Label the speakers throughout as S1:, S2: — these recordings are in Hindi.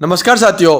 S1: नमस्कार साथियों,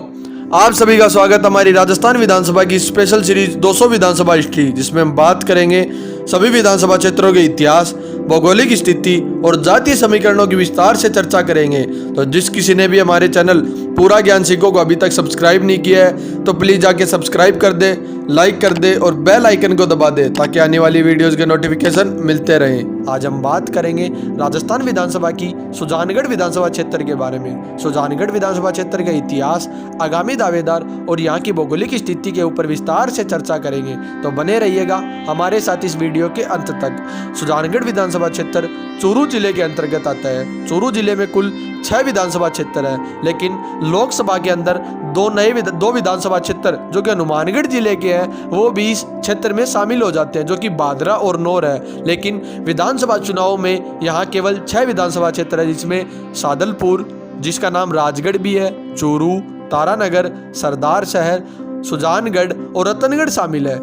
S1: आप सभी का स्वागत हमारी राजस्थान विधानसभा की स्पेशल सीरीज 200 विधानसभा हिस्ट्री, जिसमें हम बात करेंगे सभी विधानसभा क्षेत्रों के इतिहास, भौगोलिक स्थिति और जातीय समीकरणों की विस्तार से चर्चा करेंगे। तो जिस किसी ने भी हमारे चैनल पूरा ज्ञान सीखो को अभी तक सब्सक्राइब नहीं किया है तो प्लीज जाके सब्सक्राइब कर दे, लाइक कर दे और बेल आइकन को दबा दे ताकि आने वाली वीडियोस के नोटिफिकेशन मिलते रहें। आज हम बात करेंगे राजस्थान विधानसभा की सुजानगढ़ विधानसभा क्षेत्र के बारे में। सुजानगढ़ विधानसभा क्षेत्र का इतिहास, आगामी दावेदार और यहाँ की भौगोलिक स्थिति के ऊपर विस्तार से चर्चा करेंगे, तो बने रहिएगा हमारे साथ इस वीडियो के अंत तक। सुजानगढ़ विधानसभा क्षेत्र चूरू जिले के अंतर्गत आता है। चूरू जिले में कुल 6 विधानसभा क्षेत्र है, लेकिन लोकसभा के अंदर दो विधानसभा क्षेत्र जो कि हनुमानगढ़ जिले के हैं वो भी इस क्षेत्र में शामिल हो जाते हैं, जो कि बादरा और नौर है। लेकिन विधानसभा चुनाव में यहाँ केवल 6 विधानसभा क्षेत्र है, जिसमें सादलपुर, जिसका नाम राजगढ़ भी है, चूरू, तारानगर, सरदार शहर, सुजानगढ़ और रतनगढ़ शामिल है।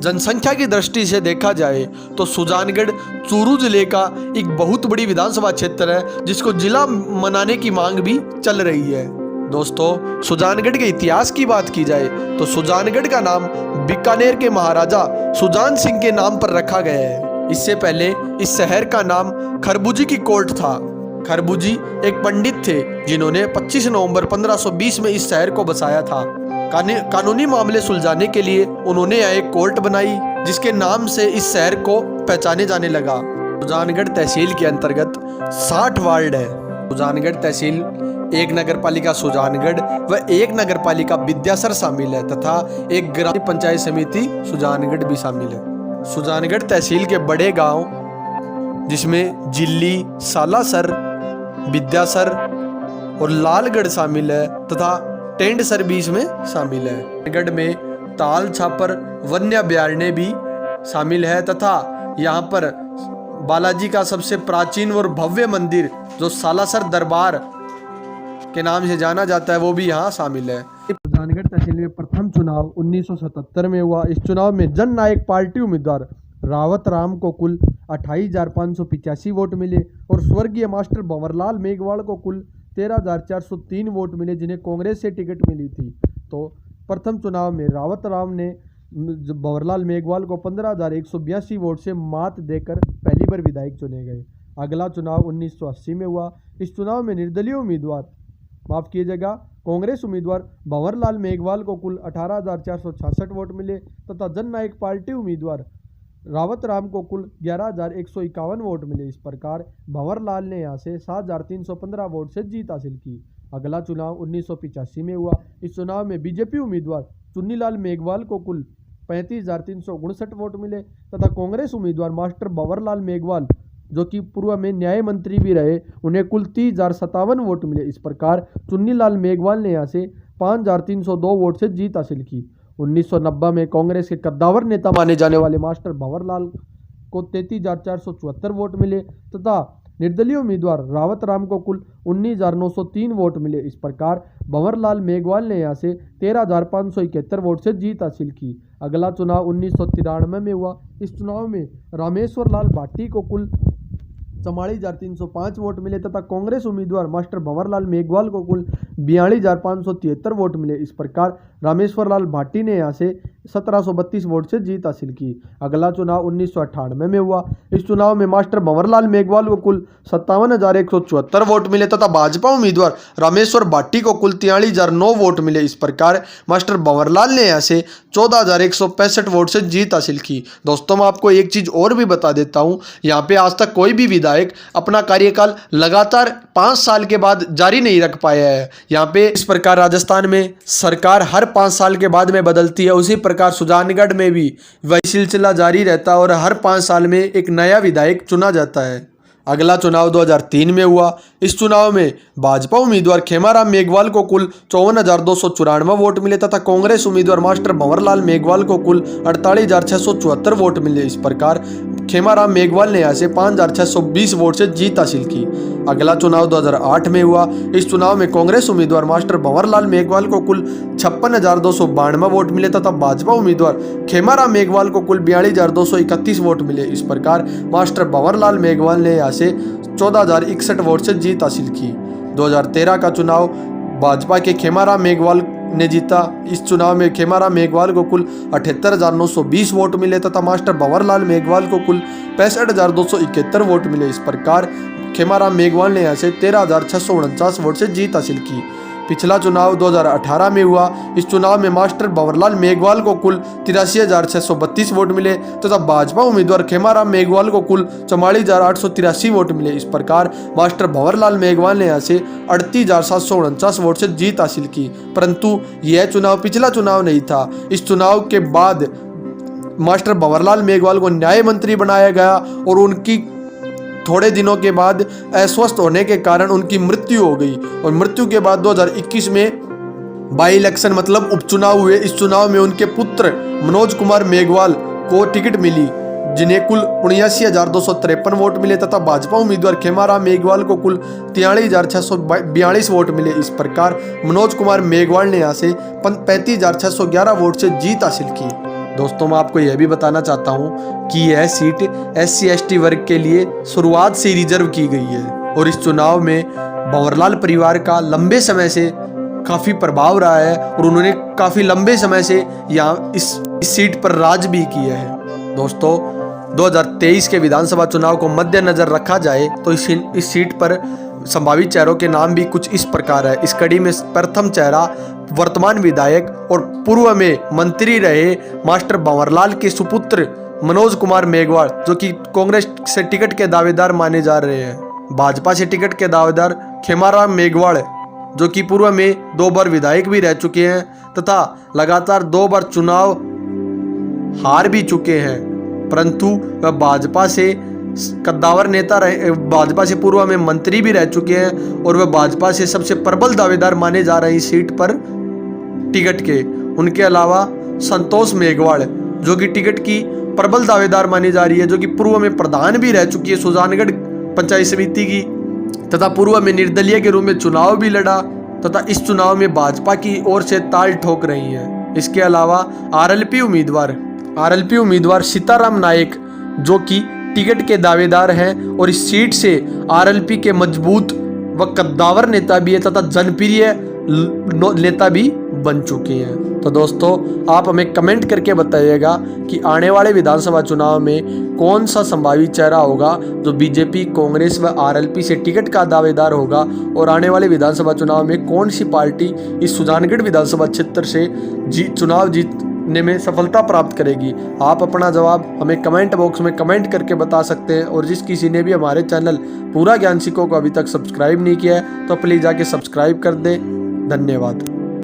S1: जनसंख्या की दृष्टि से देखा जाए तो सुजानगढ़ चूरू जिले का एक बहुत बड़ी विधानसभा क्षेत्र है, जिसको जिला बनाने की मांग भी चल रही है। दोस्तों, सुजानगढ़ के इतिहास की बात की जाए तो सुजानगढ़ का नाम बीकानेर के महाराजा सुजान सिंह के नाम पर रखा गया है। इससे पहले इस शहर का नाम खरबूजी की कोर्ट था। खरबूजी एक पंडित थे जिन्होंने 25 नवंबर 1520 में इस शहर को बसाया था। कानूनी मामले सुलझाने के लिए उन्होंने यहाँ एक कोर्ट बनाई, जिसके नाम से इस शहर को पहचाने जाने लगा। सुजानगढ़ तहसील के अंतर्गत 60 वार्ड है। सुजानगढ़ तहसील एक नगर पालिका सुजानगढ़ व एक नगर पालिका विद्यासर शामिल है तथा एक ग्राम पंचायत समिति सुजानगढ़ भी शामिल है। सुजानगढ़ तहसील के बड़े गांव जिसमें जिल्ली, सालासर, विद्यासर और लालगढ़ शामिल है तथा टेंडसर भी इसमें शामिल है। गढ़ में ताल छापर वन्य अभयारण्य भी शामिल है तथा यहाँ पर बालाजी का सबसे प्राचीन और भव्य मंदिर जो सालासर दरबार के नाम से जाना जाता है वो भी यहाँ शामिल है। सुजानगढ़ तहसील में प्रथम चुनाव 1977 में हुआ। इस चुनाव में जन नायक पार्टी उम्मीदवार रावत राम को कुल 28,585 वोट मिले और स्वर्गीय मास्टर भंवरलाल मेघवाल को कुल 13,403 वोट मिले, जिन्हें कांग्रेस से टिकट मिली थी। तो प्रथम चुनाव में रावत राम ने भंवरलाल मेघवाल को 15,182 वोट से मात देकर पहली बार विधायक चुने गए। अगला चुनाव 1980 में हुआ। इस चुनाव में निर्दलीय उम्मीदवार, माफ कीजिएगा, कांग्रेस उम्मीदवार भंवरलाल मेघवाल को कुल 18,466 वोट मिले तथा जन नायक पार्टी उम्मीदवार रावत राम को कुल 11,151 वोट मिले। इस प्रकार भंवरलाल ने यहाँ से 7,315 वोट से जीत हासिल की। अगला चुनाव 1985 में हुआ। इस चुनाव में बीजेपी उम्मीदवार चुन्नीलाल मेघवाल को कुल 35,359 वोट मिले तथा कांग्रेस उम्मीदवार मास्टर भंवरलाल मेघवाल, जो कि पूर्व में न्याय मंत्री भी रहे, उन्हें कुल 30,057 वोट मिले। इस प्रकार चुन्नीलाल मेघवाल ने यहाँ से 5,302 वोट से जीत हासिल की। 1990 में कांग्रेस के कद्दावर नेता माने जाने वाले मास्टर भंवरलाल को 33,474 वोट मिले तथा निर्दलीय उम्मीदवार रावत राम को कुल 19,903 वोट मिले। इस प्रकार भंवरलाल मेघवाल ने यहाँ से 13,571 वोट से जीत हासिल की। अगला चुनाव 1993 में हुआ। इस चुनाव में रामेश्वर लाल भाटी को कुल 44,305 वोट मिले तथा कांग्रेस उम्मीदवार मास्टर भंवरलाल मेघवाल को कुल 42,573 वोट मिले। इस प्रकार रामेश्वर लाल भाटी ने यहाँ से 1,732 वोट से जीत हासिल की। अगला चुनाव 1998 में हुआ। इस चुनाव में मास्टर भंवरलाल मेघवाल को कुल 57,174 वोट मिले तथा भाजपा उम्मीदवार रामेश्वर भाटी को कुल 43,009 वोट मिले। इस प्रकार मास्टर भंवरलाल ने यहाँ से 14,165 वोट से जीत हासिल की। दोस्तों, मैं आपको एक चीज और भी बता देता हूँ, यहाँ पे आज तक कोई भी विधायक अपना कार्यकाल लगातार 5 साल के बाद जारी नहीं रख पाया है। यहाँ पे इस प्रकार राजस्थान में सरकार हर 5 साल के बाद में बदलती है, उसी प्रकार सुजानगढ़ में भी वही सिलसिला जारी रहता है और हर 5 साल में एक नया विधायक चुना जाता है। अगला चुनाव 2003 में हुआ। इस चुनाव में भाजपा उम्मीदवार खेमाराम मेघवाल को कुल 54,294 वोट मिले तथा कांग्रेस उम्मीदवार मास्टर भंवरलाल मेघवाल को कुल 48,674 वोट मिले। इस प्रकार खेमाराम मेघवाल ने यहाँ से 5,620 वोट से जीत हासिल की। अगला चुनाव 2008 में हुआ। इस चुनाव में कांग्रेस उम्मीदवार मास्टर भंवरलाल मेघवाल को कुल 56,292 वोट मिले तथा भाजपा उम्मीदवार खेमाराम मेघवाल को कुल 42,231 वोट मिले। इस प्रकार मास्टर भंवरलाल मेघवाल ने यहाँ से 14,061 वोट से जीत हासिल की। 2013 का चुनाव भाजपा के खेमाराम मेघवाल ने जीता। इस चुनाव में खेमाराम मेघवाल को कुल 78,920 वोट मिले तथा मास्टर भंवरलाल मेघवाल को कुल 65,271 वोट मिले। इस प्रकार खेमाराम मेघवाल ने यहाँ से 13,649 वोट से जीत हासिल की। पिछला चुनाव 2018 में हुआ। इस चुनाव में मास्टर भंवरलाल मेघवाल को कुल 83,632 वोट मिले तथा भाजपा उम्मीदवार खेमाराम मेघवाल को कुल 44,883 वोट मिले। इस प्रकार मास्टर भंवरलाल मेघवाल ने यहाँ से 38,749 वोट से जीत हासिल की। परंतु यह चुनाव पिछला चुनाव नहीं था। इस चुनाव के बाद मास्टर भंवरलाल मेघवाल को न्याय मंत्री बनाया गया और उनकी थोड़े दिनों के बाद अस्वस्थ होने के कारण उनकी मृत्यु हो गई और मृत्यु के बाद 2021 में बाई इलेक्शन मतलब उपचुनाव हुए। इस चुनाव में उनके पुत्र मनोज कुमार मेघवाल को टिकट मिली, जिन्हें कुल 79,253 वोट मिले तथा भाजपा उम्मीदवार खेमाराम मेघवाल को कुल 43,642 वोट मिले। इस प्रकार मनोज कुमार मेघवाल ने यहाँ से 35,611 वोट से जीत हासिल की। दोस्तों, मैं आपको यह भी बताना चाहता हूँ कि यह सीट SC/ST वर्ग के लिए शुरुआत से रिजर्व की गई है और इस चुनाव में भंवरलाल परिवार का लंबे समय से काफ़ी प्रभाव रहा है और उन्होंने काफ़ी लंबे समय से यहाँ इस सीट पर राज भी किया है। दोस्तों, 2023 के विधानसभा चुनाव को मद्देनजर रखा जाए तो इस सीट पर संभावित चेहरों के नाम भी कुछ इस प्रकार है। इस कड़ी में प्रथम चेहरा वर्तमान विधायक और पूर्व में मंत्री रहे मास्टर भंवरलाल के सुपुत्र मनोज कुमार मेघवाल, जो कि कांग्रेस से टिकट के दावेदार माने जा रहे हैं। भाजपा से टिकट के दावेदार खेमाराम मेघवाल, जो कि पूर्व में 2 बार विधायक भी रह चुके हैं तथा लगातार 2 बार चुनाव हार भी चुके हैं, परंतु वह भाजपा से कद्दावर नेता रहे, भाजपा से पूर्व में मंत्री भी रह चुके हैं और वह भाजपा से सबसे प्रबल दावेदार माने जा रहे हैं इस सीट पर टिकट के। उनके अलावा संतोष मेघवाल, जो कि टिकट की प्रबल दावेदार मानी जा रही है, जो कि पूर्व में प्रधान भी रह चुकी है सुजानगढ़ पंचायत समिति की तथा पूर्व में निर्दलीय के रूप में चुनाव भी लड़ा तथा इस चुनाव में भाजपा की ओर से ताल ठोक रही है। इसके अलावा RLP उम्मीदवार सीताराम नायक, जो कि टिकट के दावेदार हैं और इस सीट से RLP के मजबूत व कद्दावर नेता भी है तथा जनप्रिय नेता भी बन चुके हैं। तो दोस्तों, आप हमें कमेंट करके बताइएगा कि आने वाले विधानसभा चुनाव में कौन सा संभावित चेहरा होगा जो बीजेपी, कांग्रेस व RLP से टिकट का दावेदार होगा और आने वाले विधानसभा चुनाव में कौन सी पार्टी इस सुजानगढ़ विधानसभा क्षेत्र से चुनाव जीतने में सफलता प्राप्त करेगी। आप अपना जवाब हमें कमेंट बॉक्स में कमेंट करके बता सकते हैं और जिस किसी ने भी हमारे चैनल पूरा ज्ञान सिक्कों को अभी तक सब्सक्राइब नहीं किया है तो प्लीज़ जाके सब्सक्राइब कर दें। धन्यवाद।